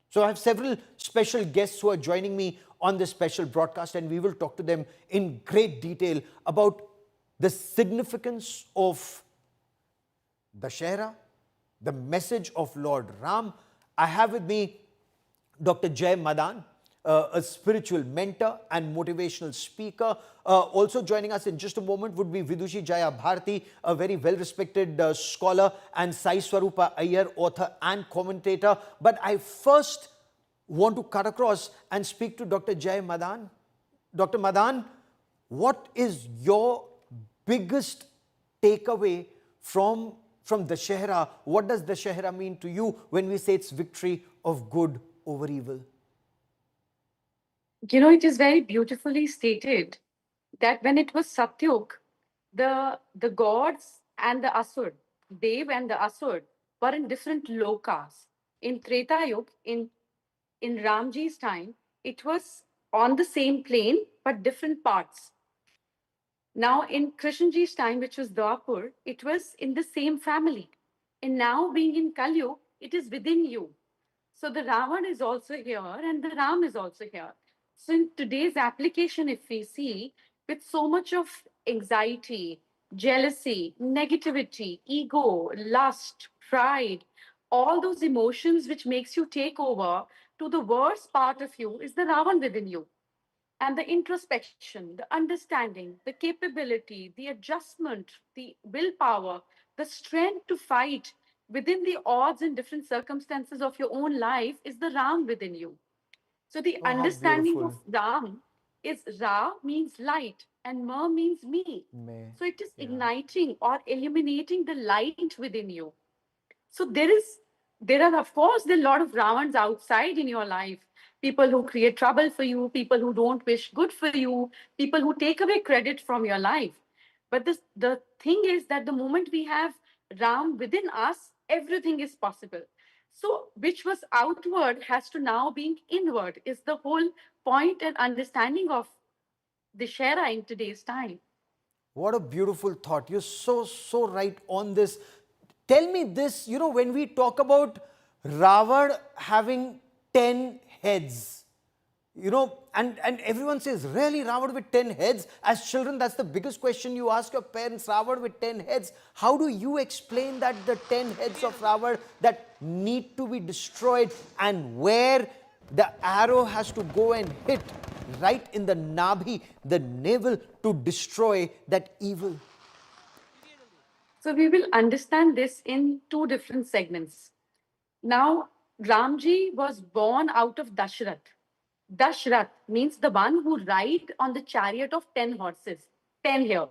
So I have several special guests who are joining me on this special broadcast, and we will talk to them in great detail about the significance of Dashera, the message of Lord Ram. I have with me Dr. Jay Madan, a spiritual mentor and motivational speaker. Also joining us in just a moment would be Vidushi Jaya Bharti, a very well-respected scholar, and Sai Swarupa Iyer, author and commentator. But I first want to cut across and speak to Dr. Jay Madan. Dr. Madan, what is your biggest takeaway from Dashera? What does Dashera mean to you when we say it's victory of good over evil? It is very beautifully stated that when it was Satyug, the gods and the Asur, Dev and the Asur, were in different lokas. In Treta Yuga, in Ramji's time, it was on the same plane but different parts. Now, in Krishnji's time, which was Dwapur, it was in the same family. And now, being in Kalyu, it is within you. So the Ravan is also here and the Ram is also here. So in today's application, if we see, with so much of anxiety, jealousy, negativity, ego, lust, pride, all those emotions which makes you take over to the worst part of you is the Ravan within you. And the introspection, the understanding, the capability, the adjustment, the willpower, the strength to fight within the odds and different circumstances of your own life is the Ram within you. So the Oh, how understanding beautiful. of Ram is Ra means light and Ma means me. May. So it is Yeah. igniting or illuminating the light within you. So there are of course there are a lot of Ravans outside in your life. People who create trouble for you, people who don't wish good for you, people who take away credit from your life. But the thing is that the moment we have Ram within us, everything is possible. So which was outward has to now being inward is the whole point and understanding of the Shera in today's time. What a beautiful thought. You're so right on this. Tell me this, when we talk about Ravan having 10 heads, and everyone says, really, Ravan with 10 heads? As children, that's the biggest question you ask your parents, Ravan with 10 heads. How do you explain that the 10 heads of Ravan that need to be destroyed, and where the arrow has to go and hit right in the Nabhi, the navel, to destroy that evil? So we will understand this in two different segments. Now, Ramji was born out of Dashrath. Dashrath means the one who ride on the chariot of 10 horses, 10 here.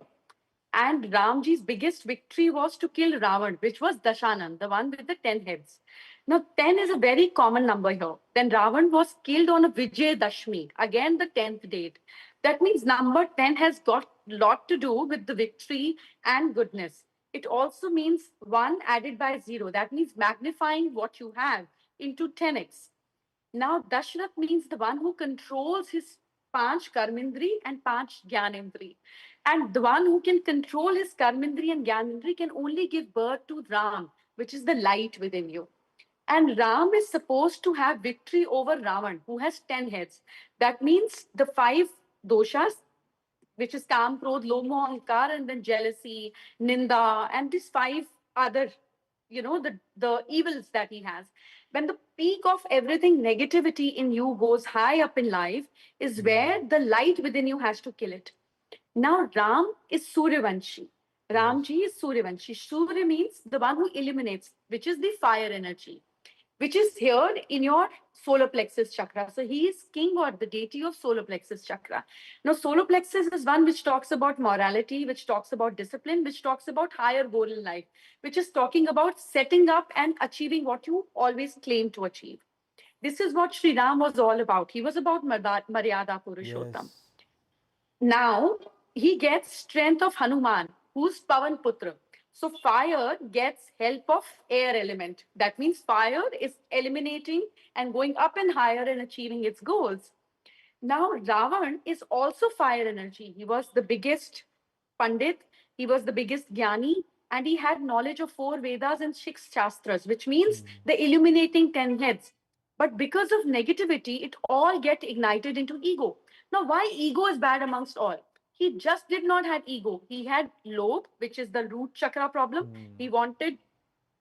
And Ramji's biggest victory was to kill Ravan, which was Dashanan, the one with the 10 heads. Now, 10 is a very common number here. Then Ravan was killed on a Vijay Dashmi, again the 10th date. That means number 10 has got a lot to do with the victory and goodness. It also means 1 added by 0. That means magnifying what you have into 10x. Now, Dashrath means the one who controls his Panch Karmindri and Panch Gyanindri. And the one who can control his Karmindri and Gyanindri can only give birth to Ram, which is the light within you. And Ram is supposed to have victory over Ravan, who has 10 heads. That means the 5 doshas, which is Kam, Krodh, Lomo, Ankar, and then jealousy, Ninda, and these 5 other, the evils that he has. When the peak of everything negativity in you goes high up in life, is where the light within you has to kill it. Now, Ram is Suryavanshi. Ramji is Suryavanshi. Surya means the one who illuminates, which is the fire energy, which is here in your solar plexus chakra. So he is king or the deity of solar plexus chakra. Now, solar plexus is one which talks about morality, which talks about discipline, which talks about higher goal in life, which is talking about setting up and achieving what you always claim to achieve. This is what Sri Ram was all about. He was about Maryada Purushottam. Yes. Now he gets strength of Hanuman, who's Pavan Putra. So fire gets help of air element. That means fire is eliminating and going up and higher and achieving its goals. Now Ravan is also fire energy. He was the biggest Pandit, he was the biggest Jnani, and he had knowledge of 4 Vedas and 6 Shastras, which means the illuminating 10 heads. But because of negativity, it all get ignited into ego. Now, why ego is bad amongst all? He just did not have ego. He had lobe, which is the root chakra problem. He wanted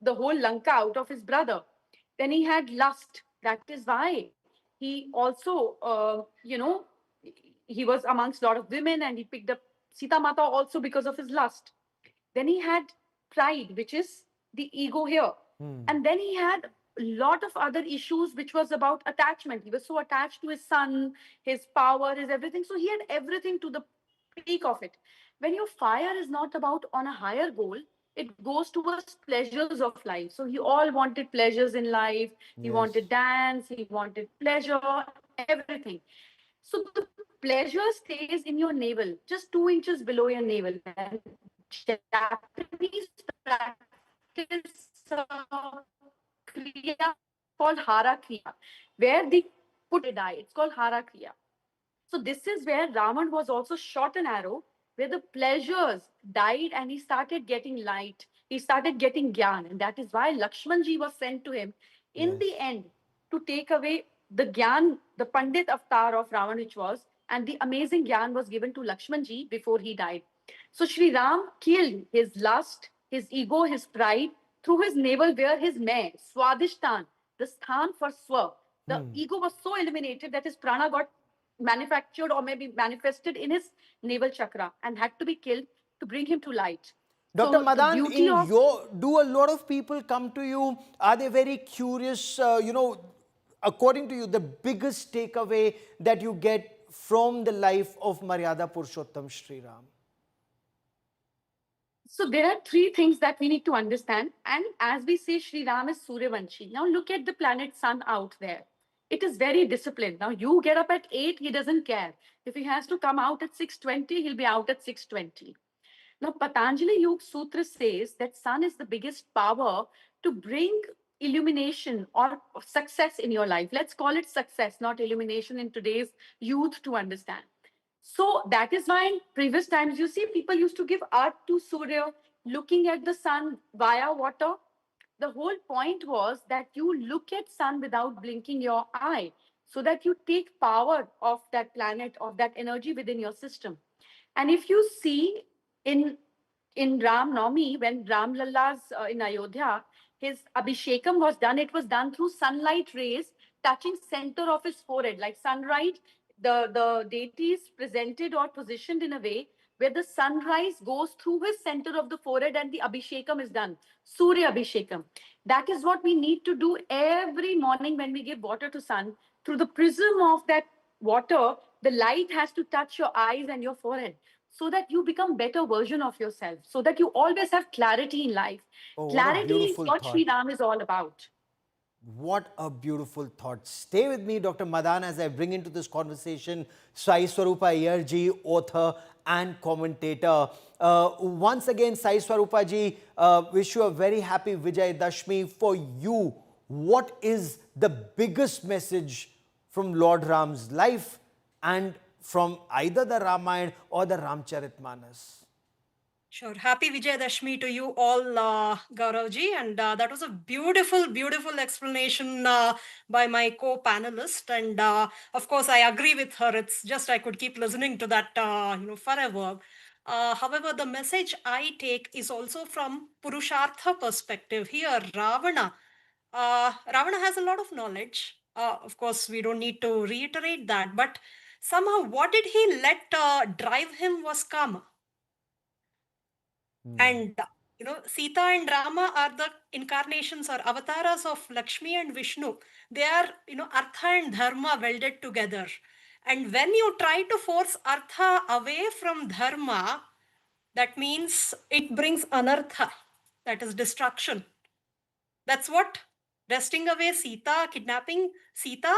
the whole Lanka out of his brother. Then he had lust. That is why he also, he was amongst a lot of women and he picked up Sita Mata also because of his lust. Then he had pride, which is the ego here. And then he had a lot of other issues, which was about attachment. He was so attached to his son, his power, his everything. So he had everything to the peak of it. When your fire is not about on a higher goal, it goes towards pleasures of life. So he all wanted pleasures in life. He wanted dance, he wanted pleasure, everything. So the pleasure stays in your navel, just 2 inches below your navel. And Japanese practice kriya called hara kriya, where they put a die. It's called hara kriya. So this is where Ravan was also shot an arrow, where the pleasures died and he started getting light. He started getting gyan. And that is why Lakshmanji was sent to him in the end to take away the gyan, the Pandit avatar of Ravan, which was, and the amazing gyan was given to Lakshmanji before he died. So Sri Ram killed his lust, his ego, his pride through his navel, where his meh, Swadishtan, the sthan for swa. The ego was so eliminated that his prana got manufactured or maybe manifested in his navel chakra and had to be killed to bring him to light. Dr. So the Madan, beauty of do a lot of people come to you? Are they very curious? According to you, the biggest takeaway that you get from the life of Maryada Purushottam Sri Ram? So there are three things that we need to understand. And as we say, Sri Ram is Suryavanshi. Now look at the planet Sun out there. It is very disciplined. Now you get up at 8, he doesn't care. If he has to come out at 6:20, he'll be out at 6:20. Now Patanjali Yoga Sutra says that Sun is the biggest power to bring illumination or success in your life. Let's call it success, not illumination in today's youth to understand. So that is why in previous times you see people used to give art to Surya, looking at the sun via water. The whole point was that you look at sun without blinking your eye, so that you take power of that planet, of that energy within your system. And if you see in in Ram Navami, when Ram Lalla's in Ayodhya, his Abhishekam was done, it was done through sunlight rays touching center of his forehead, like sunlight. The deity is presented or positioned in a way where the sunrise goes through his center of the forehead and the Abhishekam is done. Surya Abhishekam. That is what we need to do every morning when we give water to sun. Through the prism of that water, the light has to touch your eyes and your forehead so that you become better version of yourself, so that you always have clarity in life. Oh, what a Clarity is beautiful what Sri thought. Ram is all about. What a beautiful thought. Stay with me, Dr. Madan, as I bring into this conversation Sai Swarupa Iyer ji, author and commentator. Once again, Sai Swarupa ji, wish you a very happy Vijay Dashmi. For you, what is the biggest message from Lord Ram's life and from either the Ramayana or the Ramcharitmanas? Sure. Happy Vijayadashmi to you all, Gauravji. And that was a beautiful, beautiful explanation by my co-panelist. And of course, I agree with her. It's just I could keep listening to that, forever. However, the message I take is also from Purushartha perspective. Here, Ravana has a lot of knowledge. Of course, we don't need to reiterate that. But somehow, what did he let drive him was karma. And Sita and Rama are the incarnations or avatars of Lakshmi and Vishnu. They are, Artha and Dharma welded together. And when you try to force Artha away from Dharma, that means it brings anartha, that is destruction. That's what wresting away Sita, kidnapping Sita,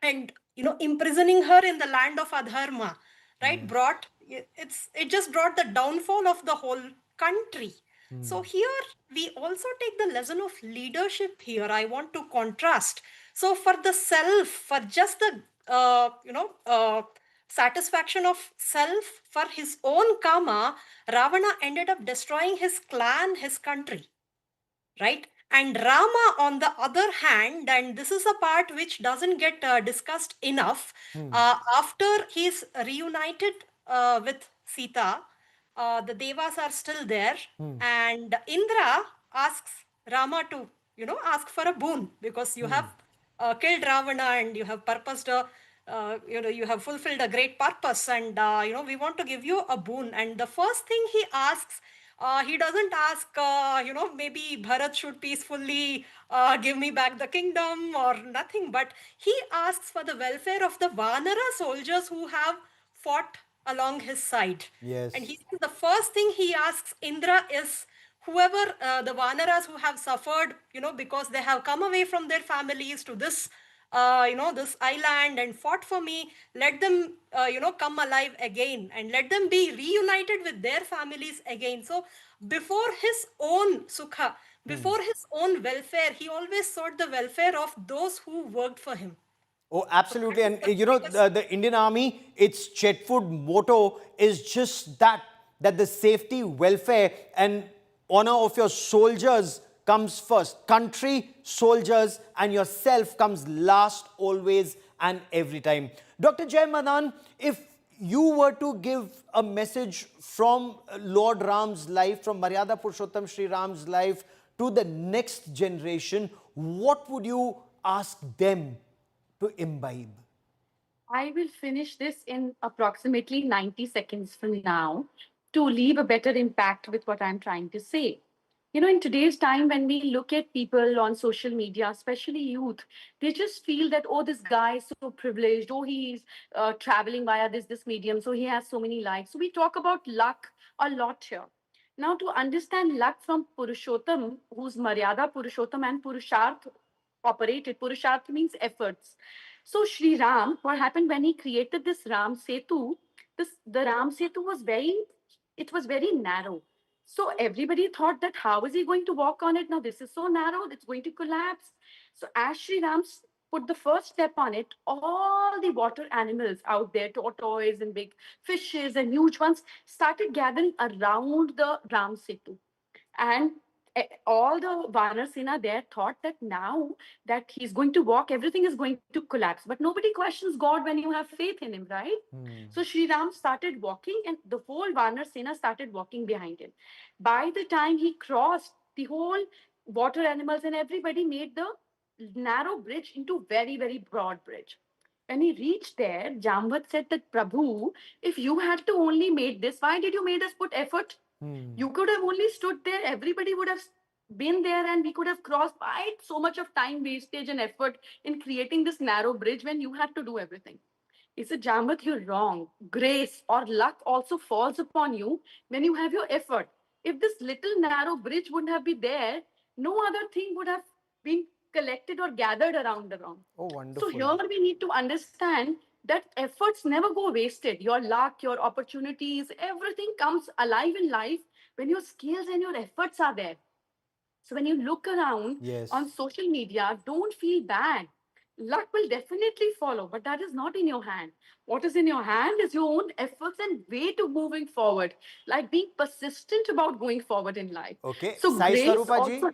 and imprisoning her in the land of adharma, right, it just brought the downfall of the whole country. So here we also take the lesson of leadership. Here I want to contrast. So for the self, for just the satisfaction of self, for his own karma, Ravana ended up destroying his clan, his country, right? And Rama, on the other hand, and this is a part which doesn't get discussed enough, after he's reunited with Sita, the Devas are still there, and Indra asks Rama to, ask for a boon because you have killed Ravana and you have purposed you have fulfilled a great purpose, and we want to give you a boon. And the first thing he asks, he doesn't ask, maybe Bharat should peacefully give me back the kingdom or nothing, but he asks for the welfare of the Vanara soldiers who have fought along his side. Yes. And he says the first thing he asks Indra is, whoever the Vanaras who have suffered, because they have come away from their families to this this island and fought for me, let them, come alive again and let them be reunited with their families again. So before his own sukha, before his own welfare, he always sought the welfare of those who worked for him. Oh, absolutely. And the Indian Army, its Chetwood motto is just that the safety, welfare, and honor of your soldiers comes first. Country, soldiers, and yourself comes last, always and every time. Dr. Jai Madan, if you were to give a message from Lord Ram's life, from Maryada Purushottam Sri Ram's life to the next generation, what would you ask them to imbibe? I will finish this in approximately 90 seconds from now to leave a better impact with what I'm trying to say. In today's time, when we look at people on social media, especially youth, they just feel that, oh, this guy is so privileged. Oh, he's traveling via this medium. So he has so many likes. So we talk about luck a lot here. Now, to understand luck from Purushottam, who's Maryada Purushottam and Purusharth operated, Purusharth means efforts. So Sri Ram, what happened when he created this Ram Setu, the Ram Setu was very narrow. So everybody thought that how is he going to walk on it? Now this is so narrow, it's going to collapse. So as Sri Ram put the first step on it, all the water animals out there, tortoise and big fishes and huge ones, started gathering around the Ram Setu. And all the Vanar Sena there thought that now that he's going to walk, everything is going to collapse. But nobody questions God when you have faith in him, right? So Sri Ram started walking and the whole Vanar Sena started walking behind him. By the time he crossed, the whole water animals and everybody made the narrow bridge into very, very broad bridge. When he reached there, Jamvat said that, Prabhu, if you had to only made this, why did you made us put effort? You could have only stood there, everybody would have been there, and we could have crossed by so much of time wastage and effort in creating this narrow bridge when you had to do everything. He said, Jambat, you're wrong. Grace or luck also falls upon you when you have your effort. If this little narrow bridge wouldn't have been there, no other thing would have been collected or gathered around the wrong. Oh, wonderful. So here we need to understand that efforts never go wasted. Your luck, your opportunities, everything comes alive in life when your skills and your efforts are there. So when you look around Yes. on social media, don't feel bad. Luck will definitely follow, but that is not in your hand. What is in your hand is your own efforts and way to moving forward, like being persistent about going forward in life. Okay. So Sai grace Swarupa ji, also.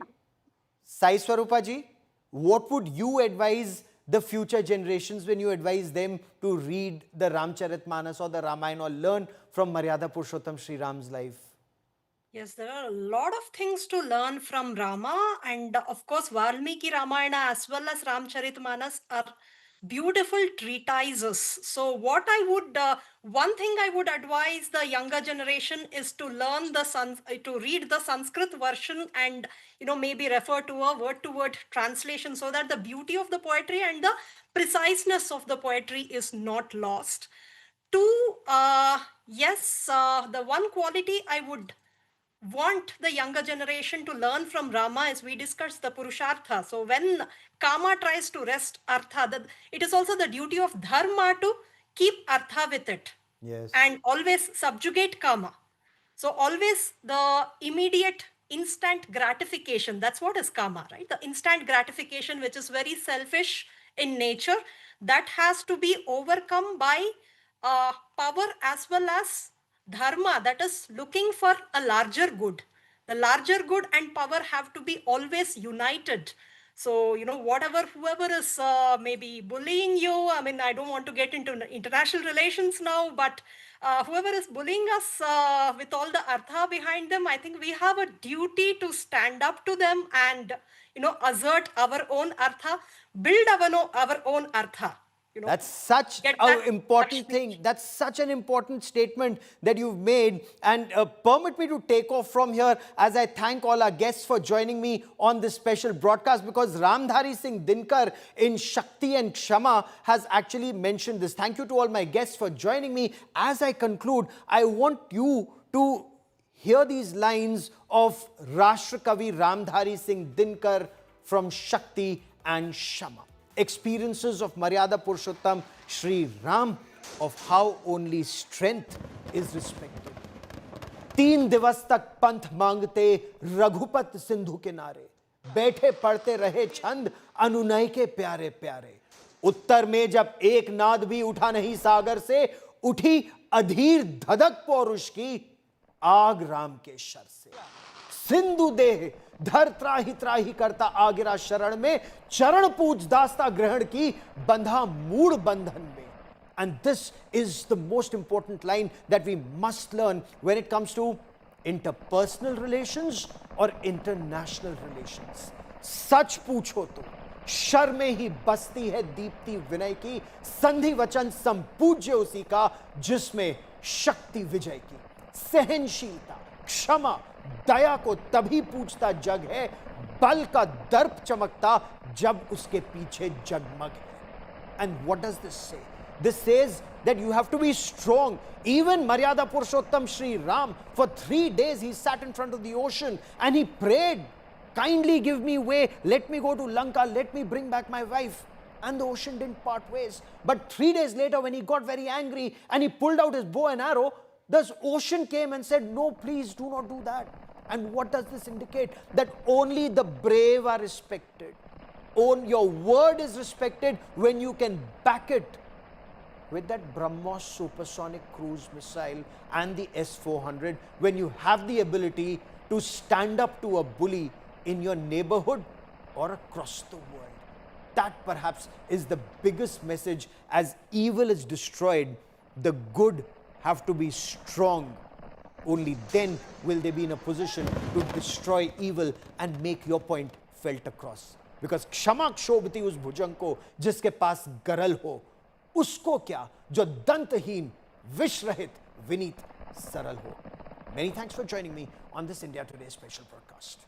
Sai Swarupa ji, what would you advise the future generations when you advise them to read the Ramcharitmanas or the Ramayana or learn from Maryada Purushottam Sri Ram's life? Yes, there are a lot of things to learn from Rama, and of course, Valmiki Ramayana as well as Ramcharitmanas are beautiful treatises. So, what I would, one thing I would advise the younger generation is to learn to read the Sanskrit version, and maybe refer to a word-to-word translation so that the beauty of the poetry and the preciseness of the poetry is not lost. Two, yes, the one quality I would want the younger generation to learn from Rama is we discussed the Purushartha. So when Kama tries to wrest Artha, it is also the duty of Dharma to keep Artha with it. Yes. And always subjugate Kama. So always the immediate instant gratification, that's what is Kama, right? The instant gratification, which is very selfish in nature, that has to be overcome by power as well as dharma, that is looking for a larger good. The larger good and power have to be always united. So, whoever is maybe bullying you, I mean, I don't want to get into international relations now, but whoever is bullying us with all the artha behind them, I think we have a duty to stand up to them and, assert our own artha, build our own artha. That's such Get an that important Lakshmi. thing. That's such an important statement that you've made. And permit me to take off from here as I thank all our guests for joining me on this special broadcast, because Ramdhari Singh Dinkar in Shakti and Kshama has actually mentioned this. Thank you to all my guests for joining me. As I conclude, I want you to hear these lines of Rashtrakavi Ramdhari Singh Dinkar from Shakti and Kshama. Experiences of Maryada Purushottam Shri Ram, of how only strength is respected. 3 दिवस तक पंथ मांगते रघुपत सिंधु किनारे, बैठे पढ़ते रहे छंद अनुनय के प्यारे प्यारे। उत्तर में जब एक नाद भी उठा नहीं सागर से, उठी अधीर धधक पौरुष की आग राम के शर से। सिंधु देह धर त्राही त्राही करता आगिरा शरण में, चरण पूज दास्ता ग्रहण की बंधा मूड बंधन में। And this is the most important line that we must learn when it comes to interpersonal relations or international relations. सच पूछो तो शर में ही बसती है दीप्ति विनय की, संधि वचन संपूज्य उसी का जिसमें शक्ति विजय की। सहनशीलता, क्षमा, दया को तभी पूछता जग है, बल का दर्प चमकता जब उसके पीछे जगमग है। And what does this say? This says that you have to be strong. Even Maryada Purushottam Shri Ram, for 3 days he sat in front of the ocean and he prayed, kindly give me way, let me go to Lanka, let me bring back my wife. And the ocean didn't part ways. But 3 days later, when he got very angry and he pulled out his bow and arrow, the ocean came and said, no, please do not do that. And what does this indicate? That only the brave are respected. Your word is respected when you can back it with that BrahMos supersonic cruise missile and the S-400, when you have the ability to stand up to a bully in your neighborhood or across the world. That perhaps is the biggest message. As evil is destroyed, the good have to be strong. Only then will they be in a position to destroy evil and make your point felt across. Because क्षमा क्षोभती उस भुजंग को जिसके पास गरल हो, उसको क्या जो दंतहीन विष रहित विनीत सरल हो। Many thanks for joining me on this India Today special broadcast.